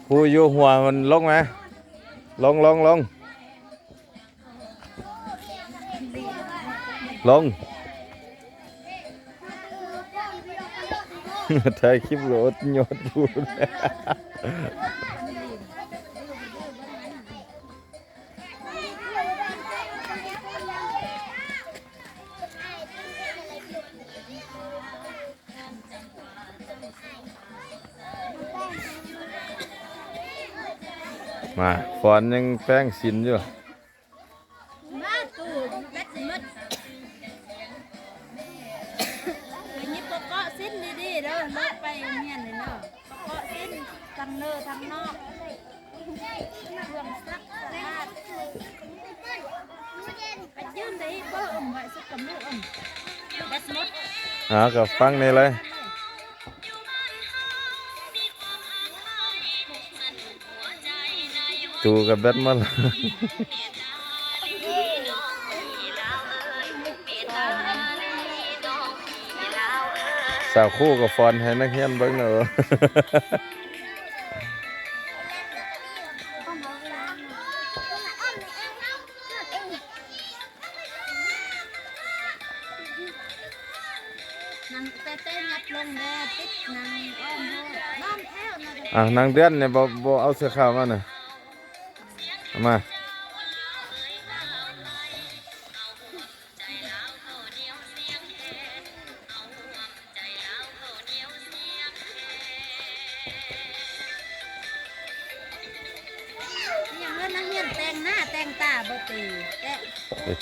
ผู้อยู่หัวมันลงไหมลงลงถ่ายคลิปโหลดยอดดูมาฟอนยังแป้งสินอยู่มาตู้แบตมืดอันนี้ปกเส้นดีๆเด้อลดไปเมียนเลยเนาะปกเส้นทั้งเนื้อทั้งนอกเครื่องซักสะอาดไปยืมได้เบอร์ไว้สักกับมือแบตมืดกับฟังนี่เลยตูกับแบตมันสาวคู่กับฟอนให้นักเรียนเบิ่งเนอะนางเต้งับลงแดดติดนางอ้อมน้ำแท้นางเดือนเนี่ยบ่เอาเสื้อขาวมาน่ะเอามานักเรียนแต่งหน้าแต่งตาบ่ตี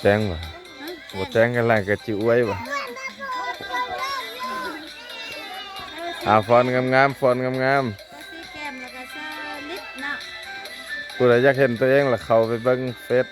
แต่งบ่แต่งกันไรก็จิ๋วไว้บ่ฟอนงามๆฟอนงามสีแก้มแล้วก็ซาลิปเนาะผู้ใดอยากเห็นตัวเองล่ะเข้าไปเบิ่งเฟซ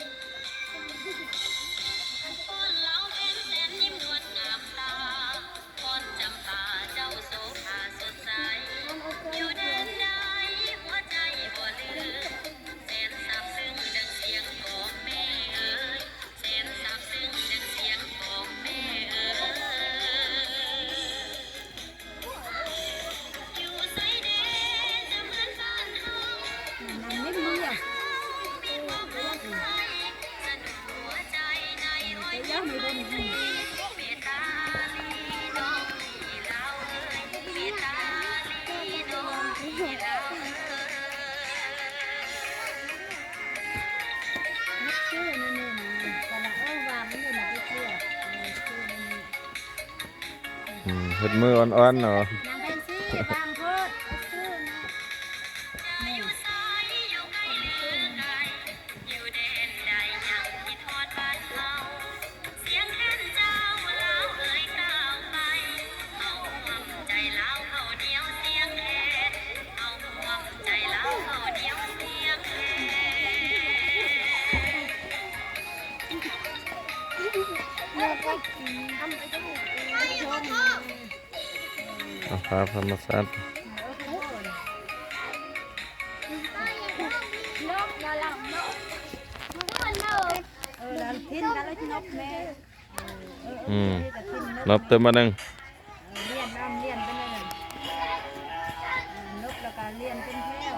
เห็ดมืออ่อนๆเนาะภาพธรรมชาตินบเติมมาหนึ่งเลียนน้ำเลียนเป็นอะไรนบแล้วก็เลียนเป็นแถว